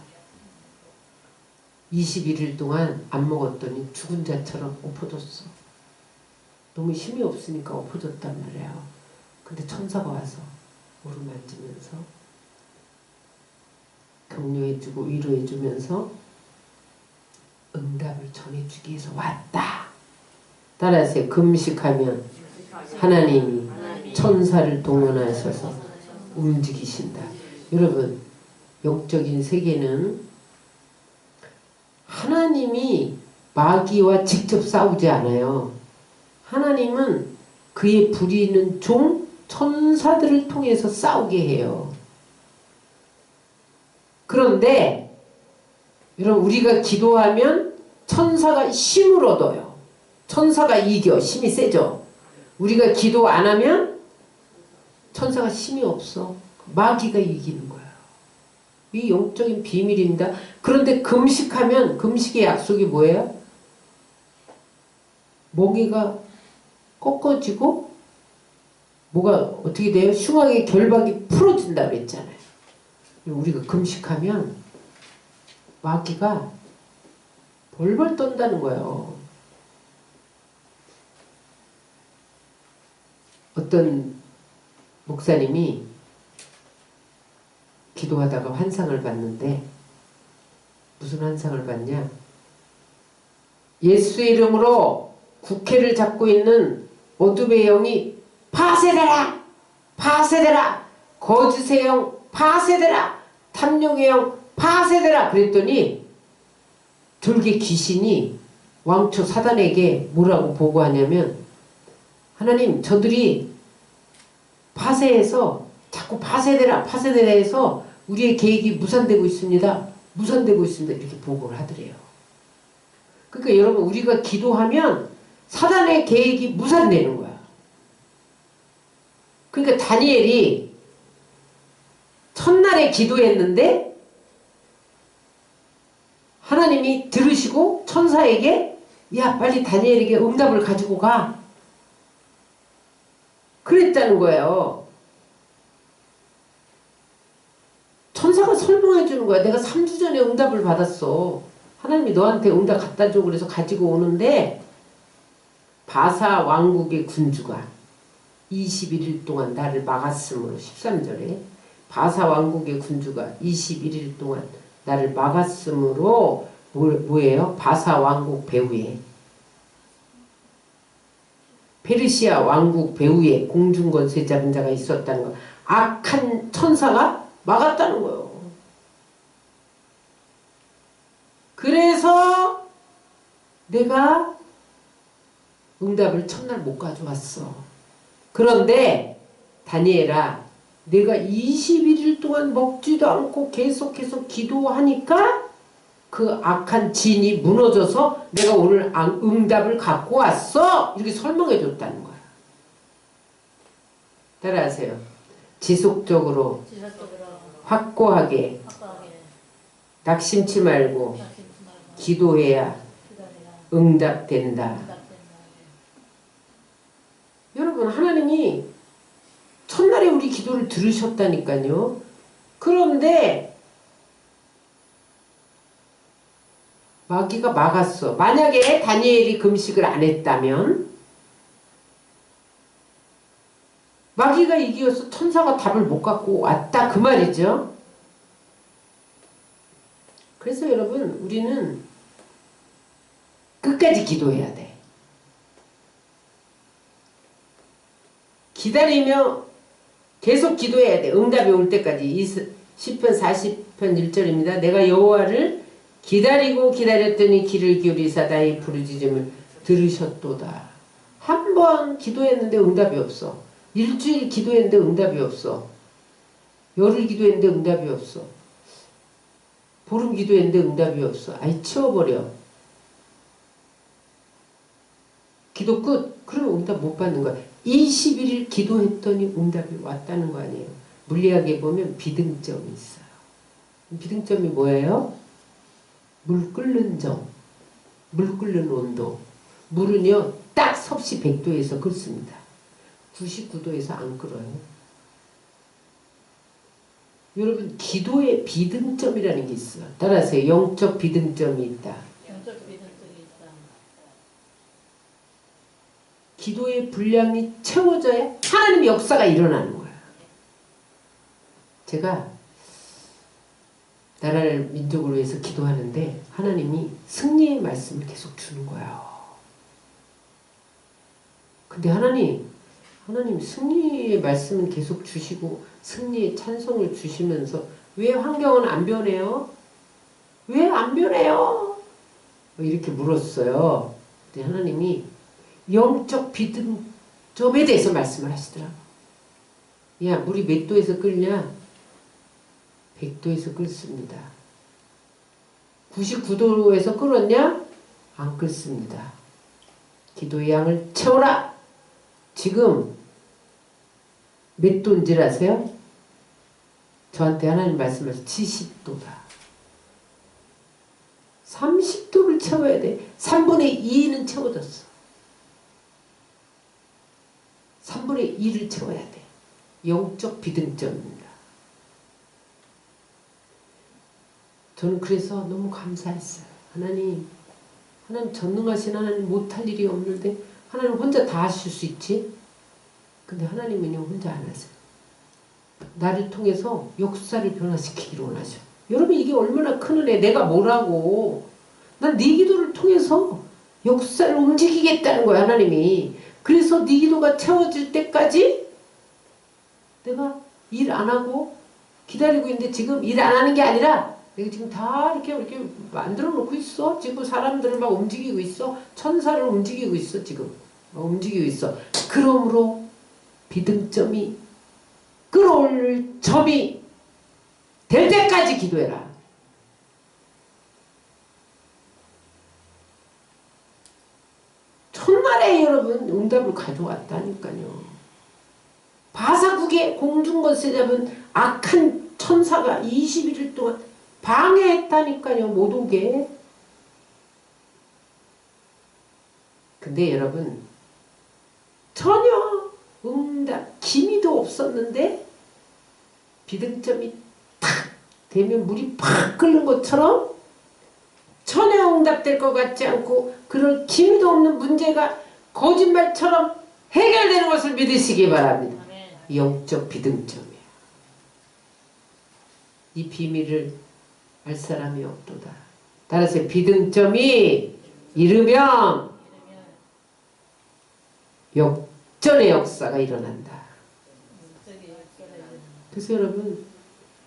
21일 동안 안 먹었더니 죽은 자처럼 엎어졌어. 너무 힘이 없으니까 엎어졌단 말이에요. 근데 천사가 와서 오르만지면서 격려해주고 위로해주면서 응답을 전해주기 위해서 왔다. 따라서 금식하면 하나님이 천사를 동원하셔서 움직이신다. 여러분, 영적인 세계는 하나님이 마귀와 직접 싸우지 않아요. 하나님은 그의 부리는 종 천사들을 통해서 싸우게 해요. 그런데 여러분, 우리가 기도하면 천사가 힘을 얻어요. 천사가 이겨. 힘이 세죠. 우리가 기도 안 하면 천사가 힘이 없어. 마귀가 이기는 거예요. 이 영적인 비밀입니다. 그런데 금식하면, 금식의 약속이 뭐예요? 멍에가 꺾어지고 뭐가 어떻게 돼요? 흉악의 결박이 풀어진다 그랬잖아요. 우리가 금식하면 마귀가 벌벌 떤다는 거예요. 어떤 목사님이 기도하다가 환상을 봤는데, 무슨 환상을 봤냐? 예수의 이름으로 국회를 잡고 있는 어둠의 영이 파쇄되라! 파쇄되라! 거짓의 영 파쇄되라! 탐욕의 영 파쇄되라! 그랬더니 들개 귀신이 왕초 사단에게 뭐라고 보고하냐면, 하나님, 저들이 파쇄해서 자꾸 파쇄되라 파쇄되라 해서 우리의 계획이 무산되고 있습니다. 무산되고 있습니다. 이렇게 보고를 하더래요. 그러니까 여러분, 우리가 기도하면 사단의 계획이 무산되는 거야. 그러니까 다니엘이 첫날에 기도했는데 하나님이 들으시고 천사에게, 야, 빨리 다니엘에게 응답을 가지고 가, 그랬다는 거예요. 천사가 설명해 주는 거야. 내가 3주 전에 응답을 받았어. 하나님이 너한테 응답 갖다 줘. 그래서 가지고 오는데, 바사 왕국의 군주가 21일 동안 나를 막았으므로, 13절에 바사 왕국의 군주가 21일 동안 나를 막았으므로, 뭐예요? 바사 왕국 배후에, 페르시아 왕국 배후에 공중권세 잡은 자가 있었다는 거. 악한 천사가 막았다는 거예요. 그래서 내가 응답을 첫날 못 가져왔어. 그런데 다니엘아, 내가 21일 동안 먹지도 않고 계속해서 기도하니까 그 악한 진이 무너져서 내가 오늘 응답을 갖고 왔어. 이렇게 설명해 줬다는 거야. 따라하세요. 지속적으로 확고하게 낙심치 말고 기도해야 응답된다. 여러분, 하나님이 첫날에 우리 기도를 들으셨다니까요. 그런데 마귀가 막았어. 만약에 다니엘이 금식을 안 했다면 마귀가 이기어서 천사가 답을 못 갖고 왔다, 그 말이죠. 그래서 여러분, 우리는 끝까지 기도해야 돼. 기다리며 계속 기도해야 돼. 응답이 올 때까지. 시편 40편 1절입니다. 내가 여호와를 기다리고 기다렸더니 귀를 기울이사 나의 부르짖음을 들으셨도다. 한 번 기도했는데 응답이 없어. 일주일 기도했는데 응답이 없어. 열흘 기도했는데 응답이 없어. 보름 기도했는데 응답이 없어. 아이, 치워버려. 기도 끝. 그러면 응답 못 받는 거야. 21일 기도했더니 응답이 왔다는 거 아니에요. 물리학에 보면 비등점이 있어요. 비등점이 뭐예요? 물 끓는 점, 물 끓는 온도. 물은요, 딱 섭씨 100도에서 끓습니다. 99도에서 안 끓어요. 여러분, 기도에 비등점이라는 게 있어요. 따라하세요. 영적 비등점이 있다. 영적 비등점이 있다. 기도의 분량이 채워져야 하나님의 역사가 일어나는 거예요. 제가 나라를, 민족을 위해서 기도하는데 하나님이 승리의 말씀을 계속 주는 거예요. 근데 하나님, 하나님 승리의 말씀은 계속 주시고 승리의 찬송을 주시면서 왜 환경은 안 변해요? 왜 안 변해요? 이렇게 물었어요. 근데 하나님이 영적 비등점에 대해서 말씀을 하시더라고. 야, 물이 몇 도에서 끓냐? 100도에서 끓습니다. 99도에서 끓었냐? 안 끓습니다. 기도의 양을 채워라! 지금 몇 도인 줄 아세요? 저한테 하나님 말씀하셔서 70도다. 30도를 채워야 돼. 3분의 2는 채워졌어. 3분의 2를 채워야 돼. 영적 비등점입니다. 저는 그래서 너무 감사했어요. 하나님 전능하신 하나님 못할 일이 없는데 하나님 혼자 다 하실 수 있지? 근데 하나님은요 혼자 안 하세요. 나를 통해서 역사를 변화시키기를 원하셔. 여러분 이게 얼마나 큰 은혜. 내가 뭐라고. 난 네 기도를 통해서 역사를 움직이겠다는 거야 하나님이. 그래서 네 기도가 채워질 때까지 내가 일 안 하고 기다리고 있는데 지금 일 안 하는 게 아니라 내가 지금 다 이렇게 만들어 놓고 있어. 지금 사람들을 막 움직이고 있어. 천사를 움직이고 있어 지금. 움직이고 있어. 그러므로 비등점이 끌어올 점이 될 때까지 기도해라. 첫날에 여러분 응답을 가져왔다니까요. 바사국의 공중권세 잡은 악한 천사가 21일 동안 방해했다니까요. 못 오게. 근데 여러분 전혀 응답 기미도 없었는데 비등점이 탁 되면 물이 팍 끓는 것처럼 전혀 응답될 것 같지 않고 그런 기미도 없는 문제가 거짓말처럼 해결되는 것을 믿으시기 바랍니다. 영적 비등점이에요. 이 비밀을 알 사람이 없도다. 따라서 비등점이 이르면 역전의 역사가 일어난다. 그래서 여러분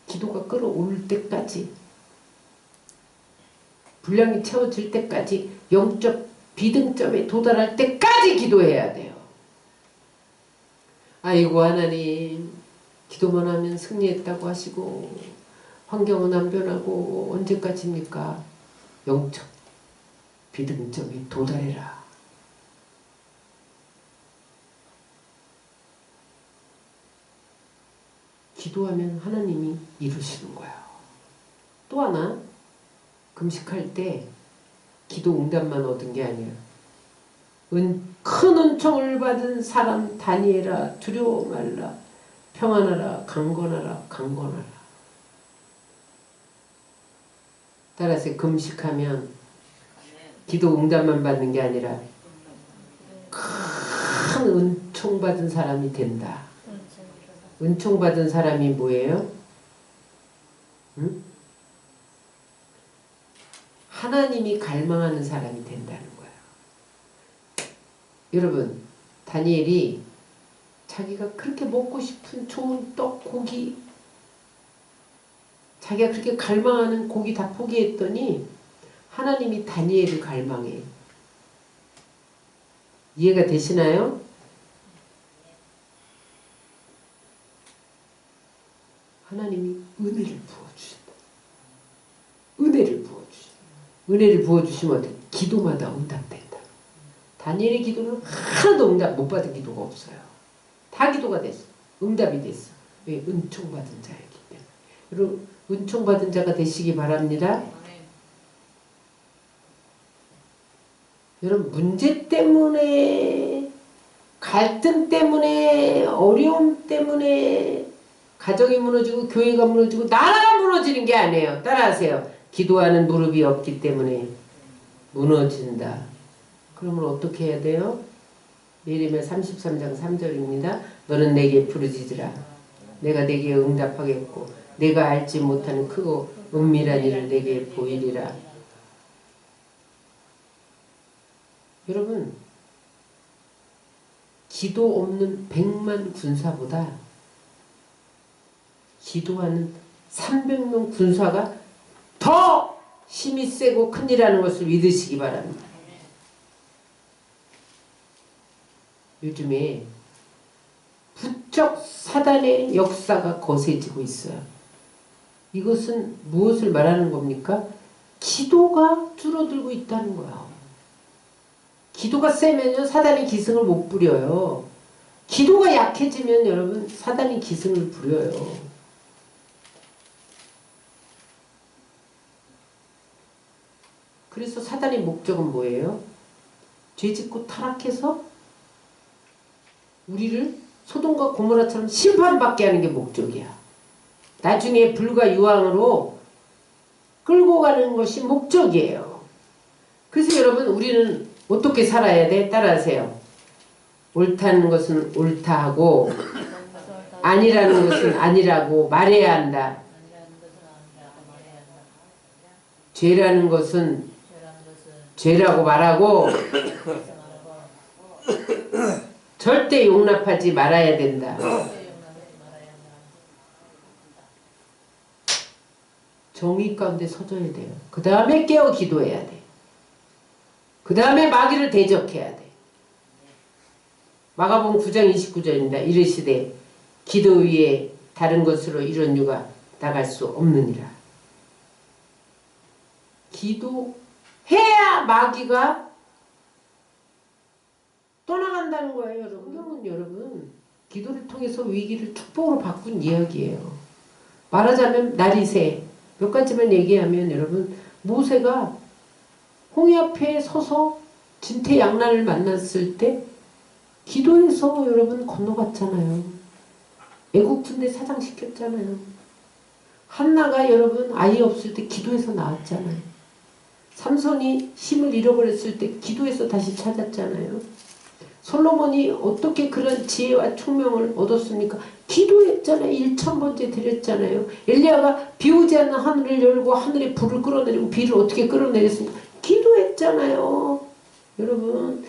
기도가 끌어올 때까지 분량이 채워질 때까지 영적 비등점에 도달할 때까지 기도해야 돼요. 아이고 하나님 기도만 하면 승리했다고 하시고 환경은 안 변하고 언제까지입니까? 영적 비등점에 도달해라. 기도하면 하나님이 이루시는 거예요. 또 하나 금식할 때 기도 응답만 얻은 게 아니에요. 큰 은총을 받은 사람 다니엘아 두려워 말라. 평안하라 강건하라 강건하라. 따라서 금식하면 기도 응답만 받는 게 아니라 큰 은총 받은 사람이 된다. 은총 받은 사람이 뭐예요? 응? 하나님이 갈망하는 사람이 된다는 거예요. 여러분 다니엘이 자기가 그렇게 먹고 싶은 좋은 떡, 고기 자기가 그렇게 갈망하는 고기 다 포기했더니 하나님이 다니엘을 갈망해. 이해가 되시나요? 하나님이 은혜를 부어주신다. 은혜를 부어주신다. 은혜를 부어주시면 어떻게? 기도마다 응답된다. 다니엘의 기도는 하나도 응답 못 받은 기도가 없어요. 다 기도가 됐어. 응답이 됐어. 왜? 은총 받은 자이기 때문에. 여러분 은총 받은 자가 되시기 바랍니다. 여러분 문제 때문에 갈등 때문에 어려움 때문에 가정이 무너지고 교회가 무너지고 나라가 무너지는 게 아니에요. 따라하세요. 기도하는 무릎이 없기 때문에 무너진다. 그러면 어떻게 해야 돼요? 예레미야 33장 3절입니다. 너는 내게 부르짖으라. 내가 내게 응답하겠고 내가 알지 못하는 크고 은밀한 일을 내게 보이리라. 여러분 기도 없는 100만 군사보다 기도하는 300명 군사가 더 힘이 세고 큰일이라는 것을 믿으시기 바랍니다. 요즘에 부쩍 사단의 역사가 거세지고 있어요. 이것은 무엇을 말하는 겁니까? 기도가 줄어들고 있다는 거예요. 기도가 세면요 사단이 기승을 못 부려요. 기도가 약해지면 여러분 사단이 기승을 부려요. 그래서 사단의 목적은 뭐예요? 죄짓고 타락해서 우리를 소돔과 고모라처럼 심판받게 하는 게 목적이야. 나중에 불과 유황으로 끌고 가는 것이 목적이에요. 그래서 여러분 우리는 어떻게 살아야 돼? 따라하세요. 옳다는 것은 옳다 하고 아니라는 것은 아니라고 말해야 한다. 죄라는 것은 죄라고 말하고 절대 용납하지 말아야 된다. 정의 가운데 서져야 돼요. 그 다음에 깨어 기도해야 돼. 그 다음에 마귀를 대적해야 돼. 마가복음 9장 29절입니다. 이르시되 기도 위에 다른 것으로 이런 유가 나갈 수 없느니라. 기도해야 마귀가 떠나간다는 거예요. 여러분. 성경은 여러분 기도를 통해서 위기를 축복으로 바꾼 이야기예요. 말하자면 나리새 몇 가지만 얘기하면 여러분 모세가 홍해 앞에 서서 진퇴양난을 만났을 때 기도해서 여러분 건너갔잖아요. 애국군대 사장시켰잖아요. 한나가 여러분 아이 없을 때 기도해서 낳았잖아요. 삼손이 힘을 잃어버렸을 때 기도해서 다시 찾았잖아요. 솔로몬이 어떻게 그런 지혜와 총명을 얻었습니까? 기도했잖아요. 1000번째 드렸잖아요. 엘리야가 비 오지 않는 하늘을 열고 하늘에 불을 끌어내리고 비를 어떻게 끌어내렸습니까? 기도했잖아요. 여러분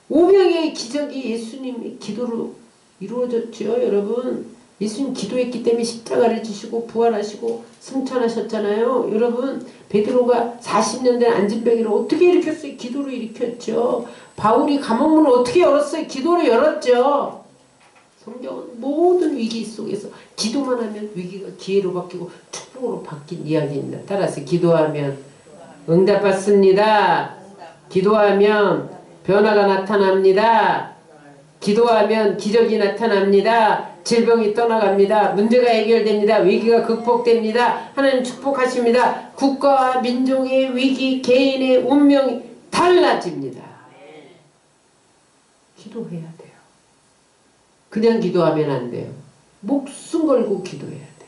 오병의 기적이 예수님의 기도로 이루어졌죠. 여러분 예수님 기도했기 때문에 십자가를 지시고 부활하시고 승천하셨잖아요. 여러분 베드로가 40년 된 안진뱅이를 어떻게 일으켰어요? 기도로 일으켰죠. 바울이 감옥문을 어떻게 열었어요? 기도로 열었죠. 성경은 모든 위기 속에서 기도만 하면 위기가 기회로 바뀌고 축복으로 바뀐 이야기입니다. 따라서 기도하면 응답받습니다. 기도하면 변화가 나타납니다. 기도하면 기적이 나타납니다. 질병이 떠나갑니다. 문제가 해결됩니다. 위기가 극복됩니다. 하나님 축복하십니다. 국가와 민족의 위기, 개인의 운명이 달라집니다. 기도해야 돼요. 그냥 기도하면 안 돼요. 목숨 걸고 기도해야 돼.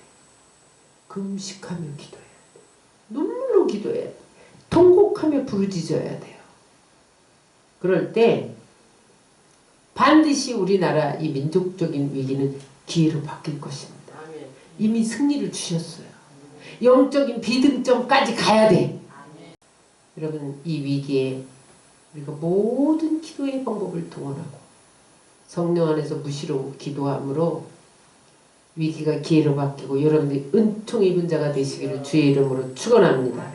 금식하며 기도해야 돼. 눈물로 기도해야 돼. 통곡하며 부르짖어야 돼요. 그럴 때 반드시 우리나라 이 민족적인 위기는 기회로 바뀔 것입니다. 이미 승리를 주셨어요. 영적인 비등점까지 가야 돼. 여러분 이 위기에 우리가 모든 기도의 방법을 동원하고 성령 안에서 무시로 기도함으로 위기가 기회로 바뀌고 여러분들이 은총 입은 자가 되시기를 주의 이름으로 축원합니다.